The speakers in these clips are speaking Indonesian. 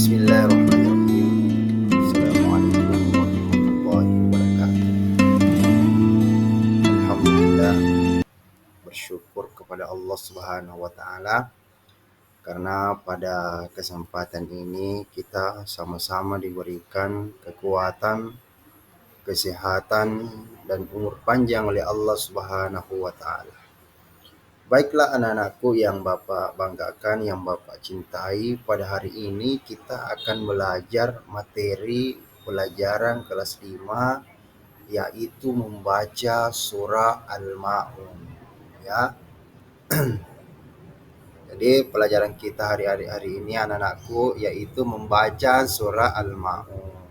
Bismillahirrahmanirrahim. Assalamualaikum warahmatullahi wabarakatuh. Alhamdulillah, bersyukur kepada Allah Subhanahu wa taala karena pada kesempatan ini kita sama-sama diberikan kekuatan, kesehatan dan umur panjang oleh Allah Subhanahu wa taala. Baiklah anak-anakku yang Bapak banggakan, yang Bapak cintai, pada hari ini kita akan belajar materi pelajaran kelas 5 yaitu membaca surah Al-Ma'un ya. Jadi pelajaran kita hari ini anak-anakku yaitu membaca surah Al-Ma'un.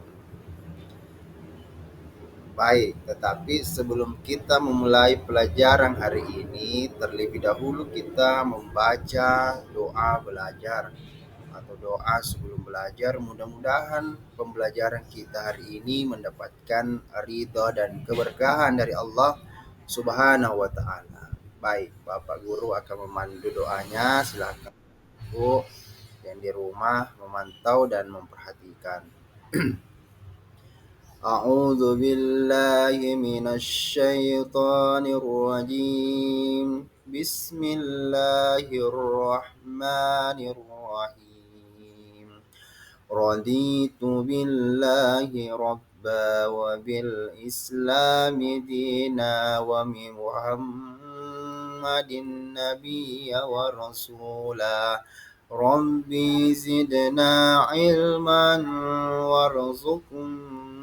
Baik, tetapi sebelum kita memulai pelajaran hari ini, terlebih dahulu kita membaca doa belajar atau doa sebelum belajar. Mudah-mudahan pembelajaran kita hari ini mendapatkan ridha dan keberkahan dari Allah Subhanahu wa taala. Baik, Bapak Guru akan memandu doanya. Silakan Bu yang di rumah memantau dan memperhatikan. أعوذ بالله من الشيطان الرجيم بسم الله الرحمن الرحيم رضيت بالله ربا وبالإسلام دينا وبمحمد نبيا ورسولا ربي زدنا علما وارزقنا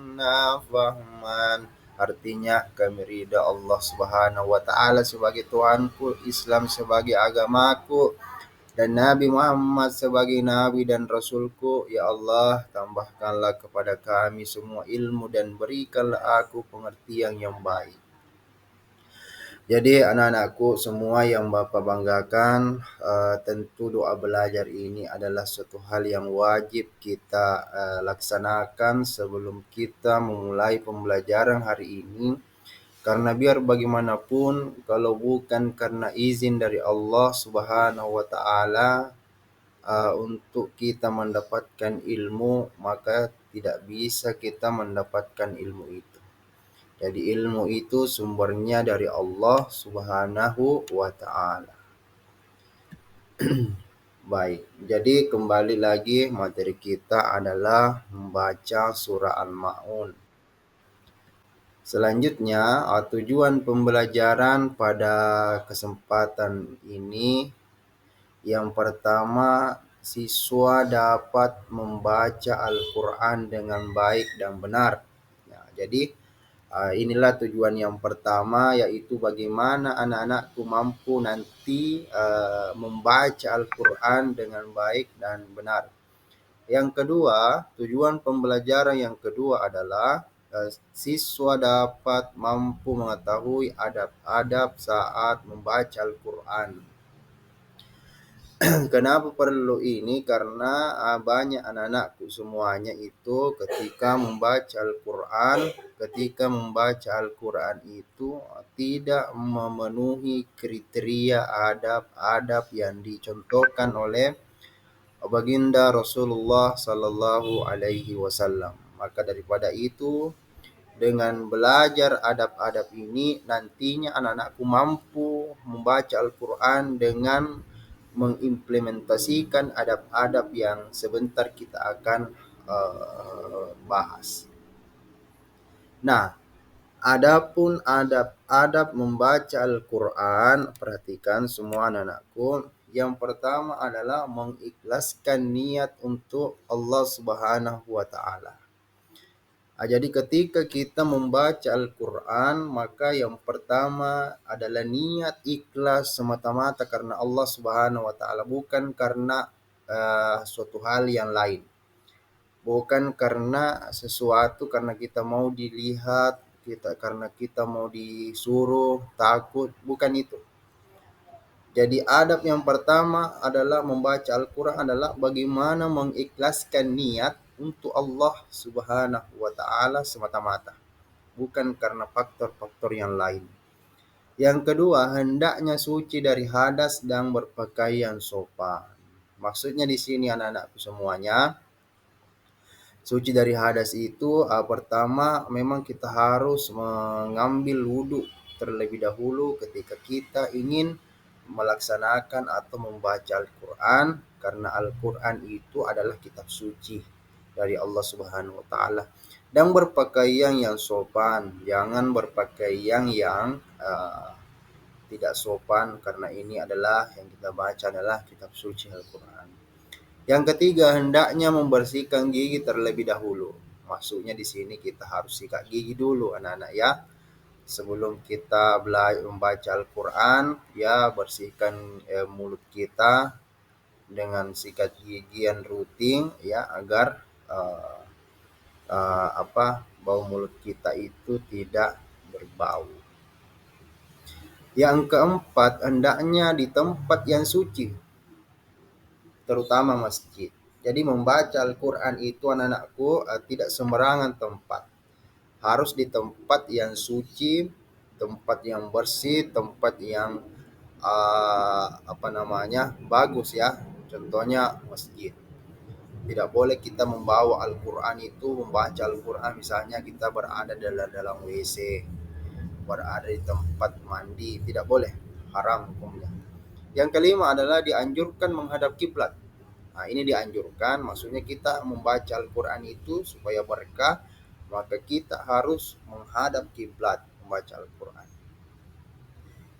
fahman. Artinya kami ridha Allah Subhanahu wa taala sebagai Tuhanku, Islam sebagai agamaku, dan Nabi Muhammad sebagai Nabi dan Rasulku. Ya Allah, tambahkanlah kepada kami semua ilmu dan berikanlah aku pengertian yang baik. Jadi anak-anakku semua yang Bapak banggakan, tentu doa belajar ini adalah suatu hal yang wajib kita laksanakan sebelum kita memulai pembelajaran hari ini. Karena biar bagaimanapun kalau bukan karena izin dari Allah Subhanahu wa taala untuk kita mendapatkan ilmu, maka tidak bisa kita mendapatkan ilmu itu. Jadi ilmu itu sumbernya dari Allah Subhanahu wa taala. Baik, jadi kembali lagi materi kita adalah membaca surah Al-Ma'un. Selanjutnya, tujuan pembelajaran pada kesempatan ini yang pertama, siswa dapat membaca Al-Quran dengan baik dan benar. Ya, jadi inilah tujuan yang pertama, yaitu bagaimana anak-anakku mampu nanti membaca Al-Quran dengan baik dan benar. Yang kedua, tujuan pembelajaran yang kedua adalah siswa dapat mampu mengetahui adab-adab saat membaca Al-Quran. Kenapa perlu ini? Karena banyak anak-anakku semuanya itu ketika membaca Al-Quran itu tidak memenuhi kriteria adab-adab yang dicontohkan oleh baginda Rasulullah Sallallahu Alaihi Wasallam. Maka daripada itu, dengan belajar adab-adab ini nantinya anak-anakku mampu membaca Al-Quran dengan mengimplementasikan adab-adab yang sebentar kita akan bahas. Nah, adapun adab-adab membaca Al-Quran, perhatikan semua anak-anakku. Yang pertama adalah mengikhlaskan niat untuk Allah Subhanahu wa taala. Jadi ketika kita membaca Al-Quran, maka yang pertama adalah niat ikhlas semata-mata karena Allah Subhanahu wa taala, bukan karena suatu hal yang lain. Bukan karena sesuatu, karena kita mau dilihat, karena kita mau disuruh, takut, bukan itu. Jadi adab yang pertama adalah membaca Al-Quran adalah bagaimana mengikhlaskan niat untuk Allah Subhanahu wa taala semata-mata, bukan karena faktor-faktor yang lain. Yang kedua, hendaknya suci dari hadas dan berpakaian sopan. Maksudnya di sini anak-anakku semuanya, Suci dari hadas itu pertama memang kita harus mengambil wudhu terlebih dahulu ketika kita ingin melaksanakan atau membaca Al-Quran, karena Al-Quran itu adalah kitab suci dari Allah Subhanahu wa Ta'ala. Dan berpakaian yang sopan, jangan berpakaian yang tidak sopan, karena ini adalah yang kita baca adalah kitab suci Al-Quran. Yang ketiga, hendaknya membersihkan gigi terlebih dahulu. Maksudnya di sini kita harus sikat gigi dulu anak-anak ya. Sebelum kita belajar membaca Al-Quran, ya bersihkan mulut kita dengan sikat gigi yang rutin ya, agar bau mulut kita itu tidak berbau. Yang keempat, hendaknya di tempat yang suci, terutama masjid. Jadi membaca Al-Quran itu anak-anakku tidak sembarangan tempat. Harus di tempat yang suci, tempat yang bersih, tempat yang bagus ya. Contohnya masjid. Tidak boleh kita membawa Al-Quran itu, membaca Al-Quran misalnya kita berada dalam WC, berada di tempat mandi, tidak boleh, haram hukumnya. Yang kelima adalah dianjurkan menghadap kiblat. Nah, ini dianjurkan, maksudnya kita membaca Al-Quran itu supaya berkah, maka kita harus menghadap kiblat membaca Al-Quran.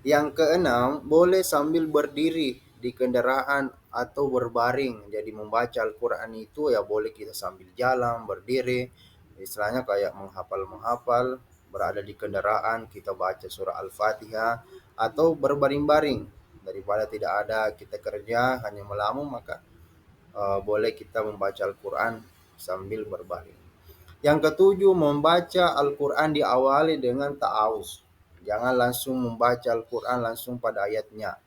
Yang keenam, boleh sambil berdiri di kendaraan atau berbaring. Jadi membaca Al-Quran itu ya boleh kita sambil jalan, berdiri. Istilahnya kayak menghafal, berada di kendaraan, kita baca surah Al-Fatihah, atau berbaring-baring. Daripada tidak ada kita kerja, hanya melamun, maka boleh kita membaca Al-Quran sambil berbaring. Yang ketujuh, membaca Al-Quran diawali dengan ta'awuz. Jangan langsung membaca Al-Quran langsung pada ayatnya.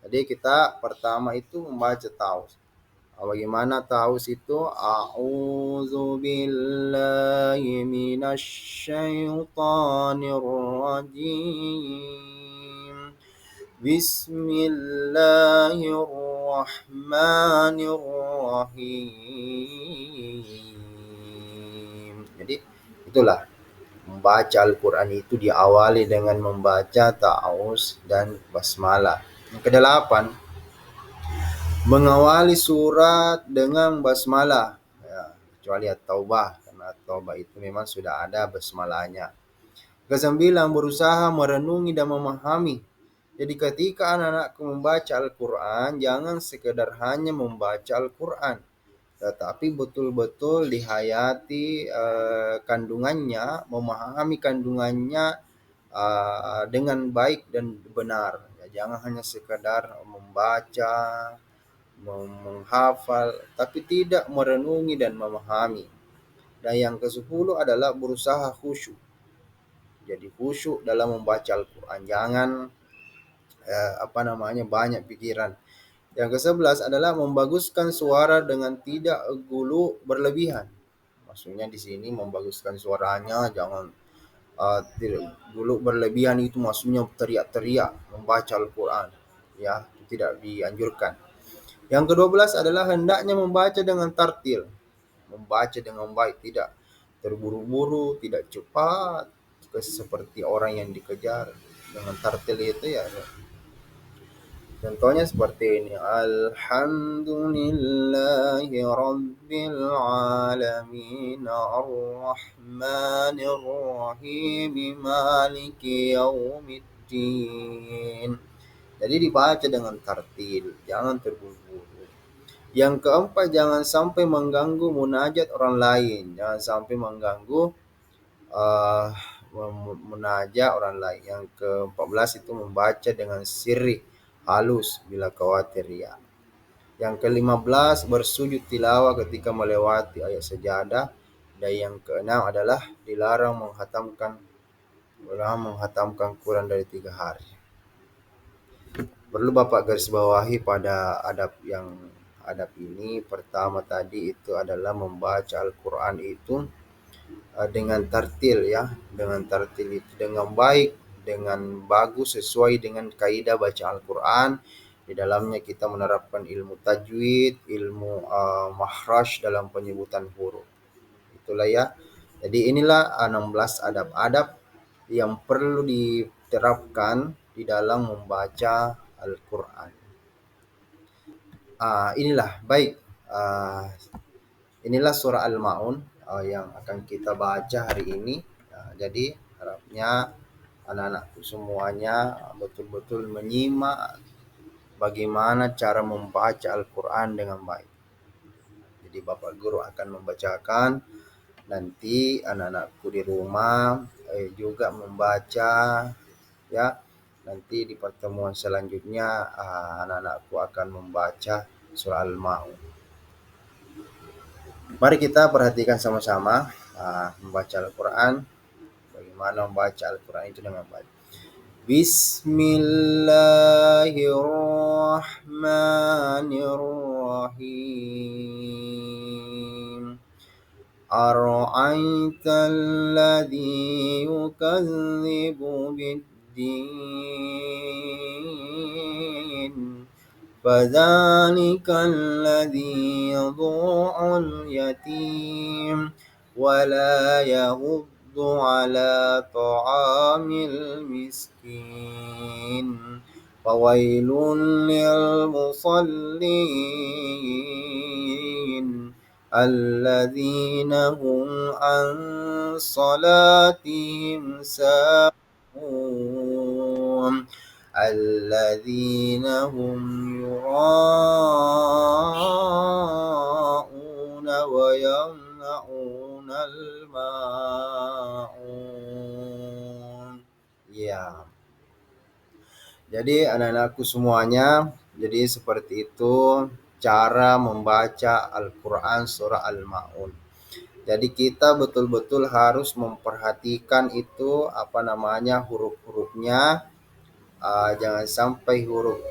Jadi kita pertama itu membaca ta'awuz. Bagaimana ta'awuz itu? A'udzu billahi minasyaitonir rajim. Bismillahirrahmanirrahim. Jadi itulah, membaca Al-Quran itu diawali dengan membaca ta'awuz dan basmalah. Yang kedelapan, mengawali surat dengan basmalah. Ya, kecuali At-Taubah, karena At-Taubah itu memang sudah ada basmalahnya. Kesembilan, berusaha merenungi dan memahami. Jadi ketika anak-anakku membaca Al-Quran, jangan sekedar hanya membaca Al-Quran, tetapi betul-betul dihayati kandungannya, memahami kandungannya dengan baik dan benar. Ya, jangan hanya sekedar membaca, menghafal, tapi tidak merenungi dan memahami. Dan yang ke-10 adalah berusaha khusyuk. Jadi khusyuk dalam membaca Al-Quran, jangan banyak pikiran. Yang ke-11 adalah membaguskan suara dengan tidak gulu berlebihan. Maksudnya di sini membaguskan suaranya, jangan tidak gulu berlebihan, itu maksudnya teriak-teriak membaca Al-Quran. Ya, itu tidak dianjurkan. Yang ke-12 adalah hendaknya membaca dengan tartil. Membaca dengan baik, tidak terburu-buru, tidak cepat seperti orang yang dikejar. Dengan tartil itu ya, contohnya seperti ini. Alhamdulillahi Rabbil Alamin Ar-Rahmanir Rahim Maliki Yaumiddin. Jadi dibaca dengan tartil, jangan terburu-buru. Yang keempat, jangan sampai mengganggu munajat orang lain. Jangan sampai mengganggu munajat orang lain. Yang ke-14 itu membaca dengan sirri, halus bila khawatir ya. Yang ke-15 bersujud tilawah ketika melewati ayat sajadah. Dan yang ke-6 adalah dilarang menghatamkan kurang dari 3 hari. Perlu Bapak garis bawahi pada adab ini. Pertama tadi itu adalah membaca Al-Quran itu dengan tartil ya, dengan tartil itu dengan baik, dengan bagus, sesuai dengan kaidah baca Al-Quran. Di dalamnya kita menerapkan ilmu tajwid, ilmu makhraj dalam penyebutan huruf. Itulah ya. Jadi inilah 16 adab-adab yang perlu diterapkan di dalam membaca Al-Quran. Inilah baik. Ah, Inilah surah Al-Maun yang akan kita baca hari ini. Jadi harapnya anak-anakku semuanya betul-betul menyimak bagaimana cara membaca Al-Quran dengan baik. Jadi Bapak Guru akan membacakan, nanti anak-anakku di rumah juga membaca ya. Nanti di pertemuan selanjutnya anak-anakku akan membaca surah Al-Maun. Mari kita perhatikan sama-sama membaca Al-Quran. Bagaimana membaca Al-Quran itu dengan baik. Bismillahirrahmanirrahim. Ara'aitalladzi yukadzibu biddin. فذلك الذي يضع اليتيم ولا يحض على طعام المسكين فويل للمصلين الذين هم عن صلاتهم ساهون الذين هم يراءون ويمنعون الماعون. Ya. Jadi anak-anakku semuanya, jadi seperti itu cara membaca Al-Quran surah Al-Maun. Jadi kita betul-betul harus memperhatikan itu huruf-hurufnya. Jangan sampai huruf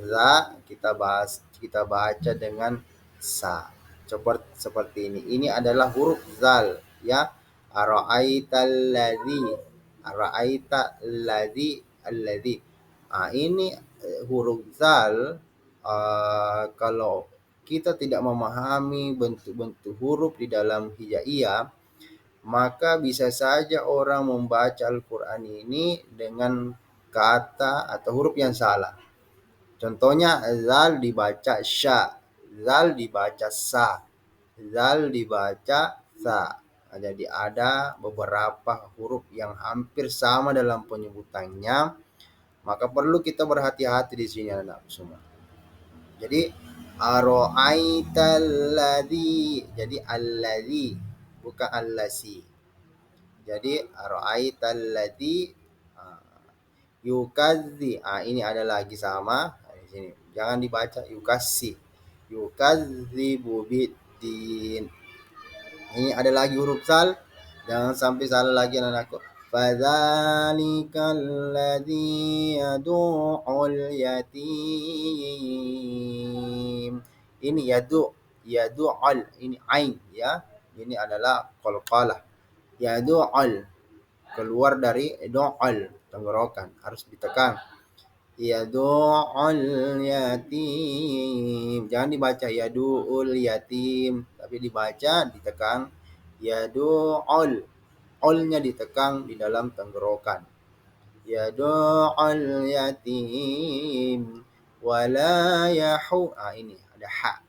za kita baca dengan sa. Seperti ini. Ini adalah huruf zal ya. Ara'aitalladzi. Alladzi. Ini huruf zal. Kalau kita tidak memahami bentuk-bentuk huruf di dalam hijaiyah, maka bisa saja orang membaca Al-Quran ini dengan kata atau huruf yang salah. Contohnya zal dibaca sya, zal dibaca sa, zal dibaca sa. Jadi ada beberapa huruf yang hampir sama dalam penyebutannya, maka perlu kita berhati-hati di sini anak semua. Jadi aro'aitalladzi, jadi alladzi bukan allasi. Jadi aro'aitalladzi yukazzi. Ini ada lagi sama di sini. Jangan dibaca yukassi. Yukadzibu biddin. Ini ada lagi huruf sal. Jangan sampai salah lagi anak-anakku. Fadzalikal ladzi yad'ul yatim. Ini yadu'al. Ini ain ya. Ini adalah qalqalah. Yadu'al. Keluar dari do'al, tenggorokan, harus ditekan. Yadu'ul yatim. Jangan dibaca yadu'ul yatim, tapi dibaca ditekan yadu'ul. Olnya ditekan di dalam tenggorokan. Yadu'ul yatim wala yahu. Ini ada ha.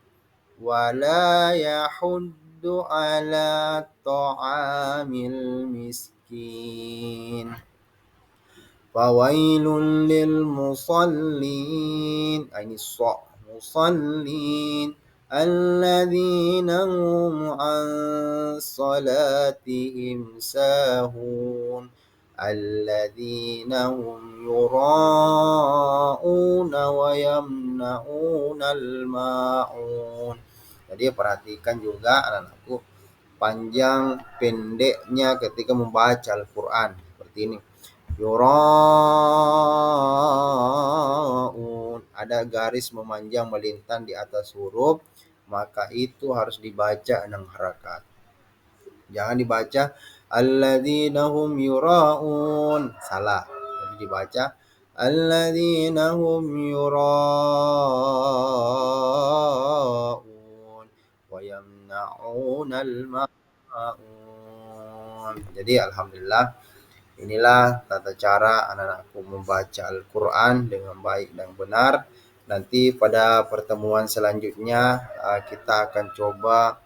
Wala yahuddu ala ta'amil miskin. Fawailun lil musallin. Ini so musallin alladzina hum an salatihim sahun alladzina hum yura'una wa yamna'una al-ma'un. Jadi perhatikan juga anak-anakku panjang pendeknya ketika membaca Al-Quran seperti ini. Yura'un, ada garis memanjang melintang di atas huruf, maka itu harus dibaca 6 harakat. Jangan dibaca alladzina hum yura'un, salah. Jadi dibaca alladzina hum yura'un wa yamna'un al-ma'. Jadi alhamdulillah inilah tata cara anak-anakku membaca Al-Quran dengan baik dan benar. Nanti pada pertemuan selanjutnya kita akan coba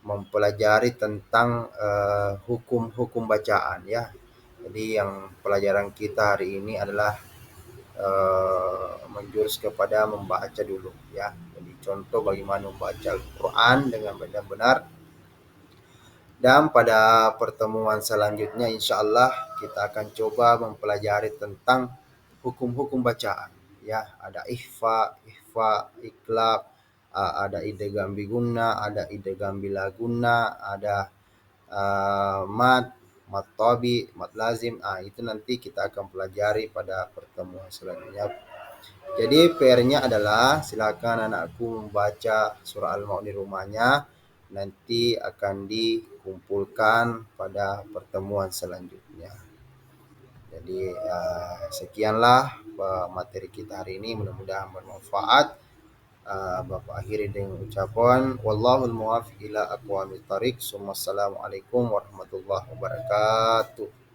mempelajari tentang hukum-hukum bacaan ya. Jadi yang pelajaran kita hari ini adalah menjurus kepada membaca dulu ya. Jadi contoh bagaimana membaca Al-Quran dengan benar-benar. Dan pada pertemuan selanjutnya insya Allah kita akan coba mempelajari tentang hukum-hukum bacaan. Ya, ada ihfa, iklab, ada idgham biguna, ada idgham bilaguna, ada mat tabi, mat lazim. Itu nanti kita akan pelajari pada pertemuan selanjutnya. Jadi PR-nya adalah silakan anakku membaca surah Al-Maun di rumahnya. Nanti akan dikumpulkan pada pertemuan selanjutnya. Jadi sekianlah materi kita hari ini, mudah-mudahan bermanfaat. Bapak akhiri dengan ucapan wallahul muwaffiq ila aqwamit thariq. Assalamualaikum warahmatullahi wabarakatuh.